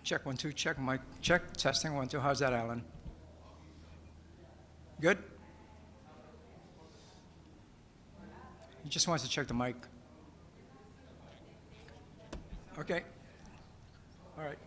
Check, 1, 2, check, mic, check, testing, 1, 2. How's that, Alan? Good? He just wants to check the mic. Okay. All right.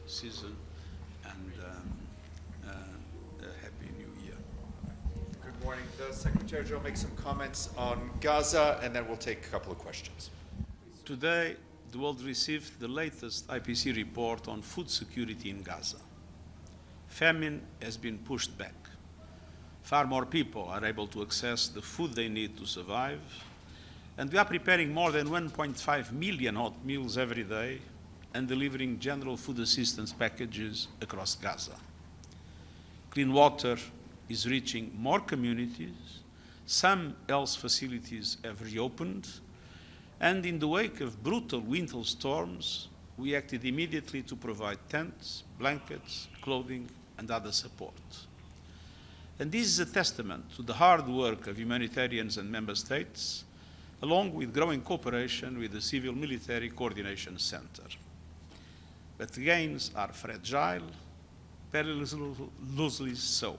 season and a happy new year. Good morning. The Secretary-General make some comments on Gaza, and then we'll take a couple of questions. Today, the world received the latest IPC report on food security in Gaza. Famine has been pushed back. Far more people are able to access the food they need to survive, and we are preparing more than 1.5 million hot meals every day and delivering general food assistance packages across Gaza. Clean water is reaching more communities. Some health facilities have reopened, and in the wake of brutal winter storms, we acted immediately to provide tents, blankets, clothing, and other support. And this is a testament to the hard work of humanitarians and member states, along with growing cooperation with the Civil Military Coordination Center. But the gains are fragile, perilously so.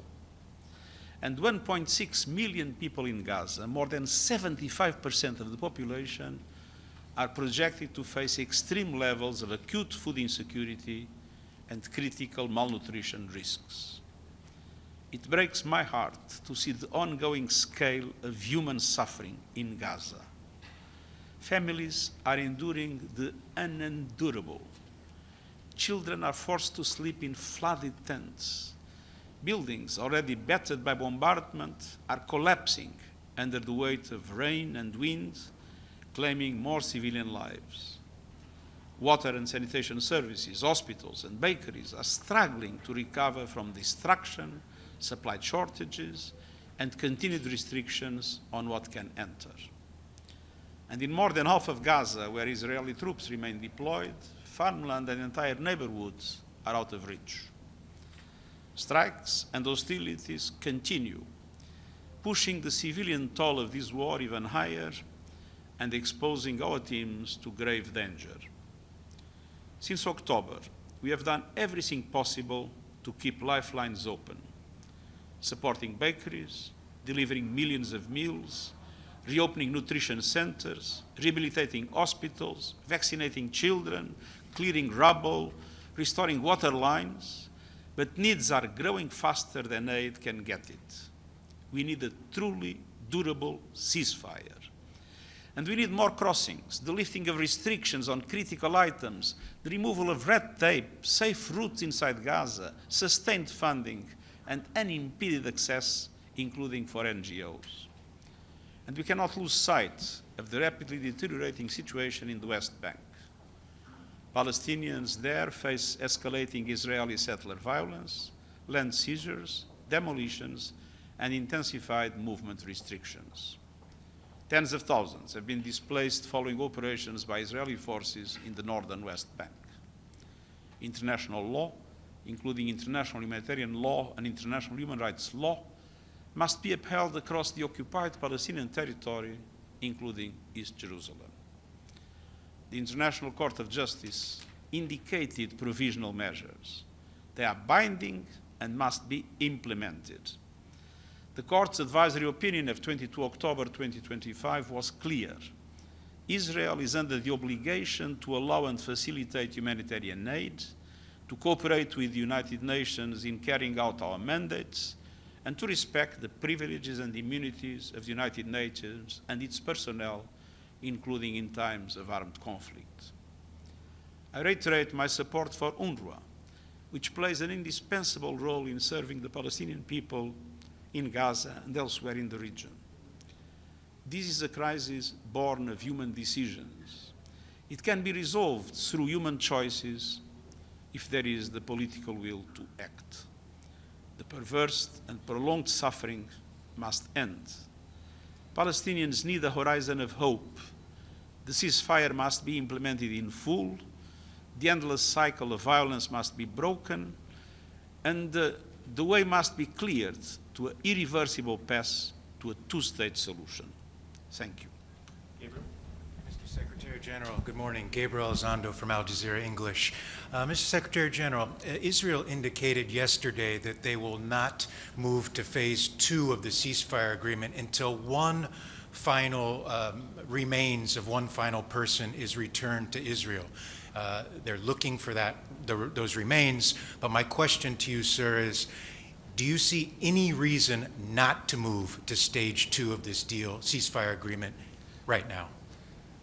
And 1.6 million people in Gaza, more than 75% of the population, are projected to face extreme levels of acute food insecurity and critical malnutrition risks. It breaks my heart to see the ongoing scale of human suffering in Gaza. Families are enduring the unendurable. Children are forced to sleep in flooded tents. Buildings already battered by bombardment are collapsing under the weight of rain and wind, claiming more civilian lives. Water and sanitation services, hospitals, and bakeries are struggling to recover from destruction, supply shortages, and continued restrictions on what can enter. And in more than half of Gaza, where Israeli troops remain deployed, farmland and entire neighborhoods are out of reach. Strikes and hostilities continue, pushing the civilian toll of this war even higher and exposing our teams to grave danger. Since October, we have done everything possible to keep lifelines open, supporting bakeries, delivering millions of meals, reopening nutrition centers, rehabilitating hospitals, vaccinating children, clearing rubble, restoring water lines, but needs are growing faster than aid can get it. We need a truly durable ceasefire. And we need more crossings, the lifting of restrictions on critical items, the removal of red tape, safe routes inside Gaza, sustained funding, and unimpeded access, including for NGOs. And we cannot lose sight of the rapidly deteriorating situation in the West Bank. Palestinians there face escalating Israeli settler violence, land seizures, demolitions, and intensified movement restrictions. Tens of thousands have been displaced following operations by Israeli forces in the northern West Bank. International law, including international humanitarian law and international human rights law, must be upheld across the occupied Palestinian territory, including East Jerusalem. The International Court of Justice indicated provisional measures. They are binding and must be implemented. The Court's advisory opinion of 22 October 2025 was clear. Israel is under the obligation to allow and facilitate humanitarian aid, to cooperate with the United Nations in carrying out our mandates, and to respect the privileges and immunities of the United Nations and its personnel, including in times of armed conflict. I reiterate my support for UNRWA, which plays an indispensable role in serving the Palestinian people in Gaza and elsewhere in the region. This is a crisis born of human decisions. It can be resolved through human choices if there is the political will to act. The perverse and prolonged suffering must end. Palestinians need a horizon of hope. The ceasefire must be implemented in full. The endless cycle of violence must be broken, and the way must be cleared to an irreversible path to a two-state solution. Thank you. Gabriel? Mr. Secretary-General, good morning. Gabriel Elizondo from Al Jazeera English. Mr. Secretary-General, Israel indicated yesterday that they will not move to phase 2 of the ceasefire agreement until one final remains of one final person is returned to Israel. They're looking for those remains. But my question to you, sir, is do you see any reason not to move to stage 2 of this deal, ceasefire agreement, right now?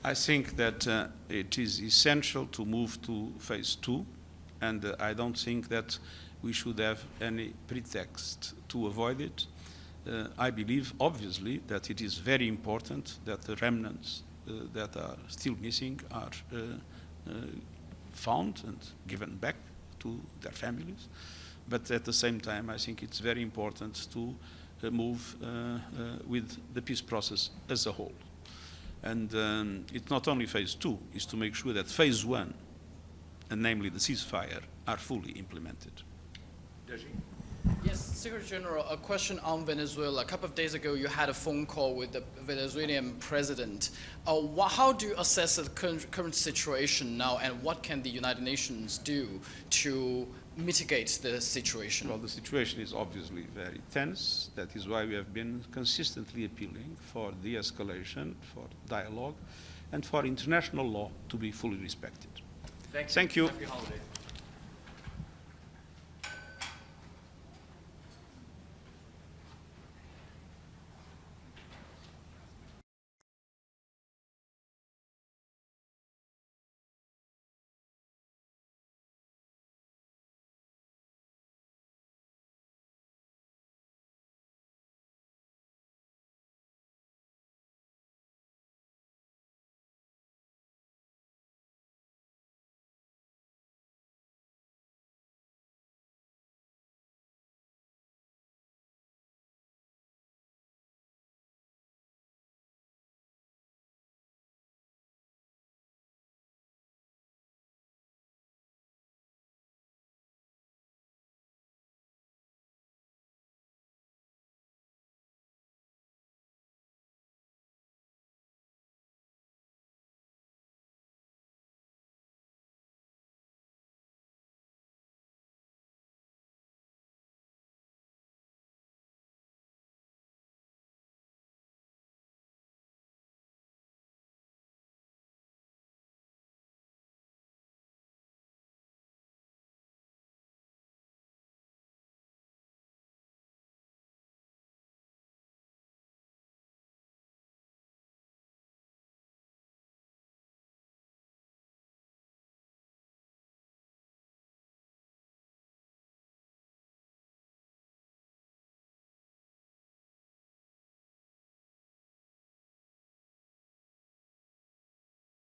I think that it is essential to move to phase 2, and I don't think that we should have any pretext to avoid it. I believe, obviously, that it is very important that the remnants that are still missing are found and given back to their families. But at the same time, I think it's very important to move with the peace process as a whole. And it's not only phase 2, it's to make sure that phase 1, and namely the ceasefire, are fully implemented. Yes, Secretary General, a question on Venezuela. A couple of days ago, you had a phone call with the Venezuelan president. How do you assess the current situation now, and what can the United Nations do to mitigate the situation? Well, the situation is obviously very tense. That is why we have been consistently appealing for de-escalation, for dialogue, and for international law to be fully respected. Thank you. Thank you. Happy holiday.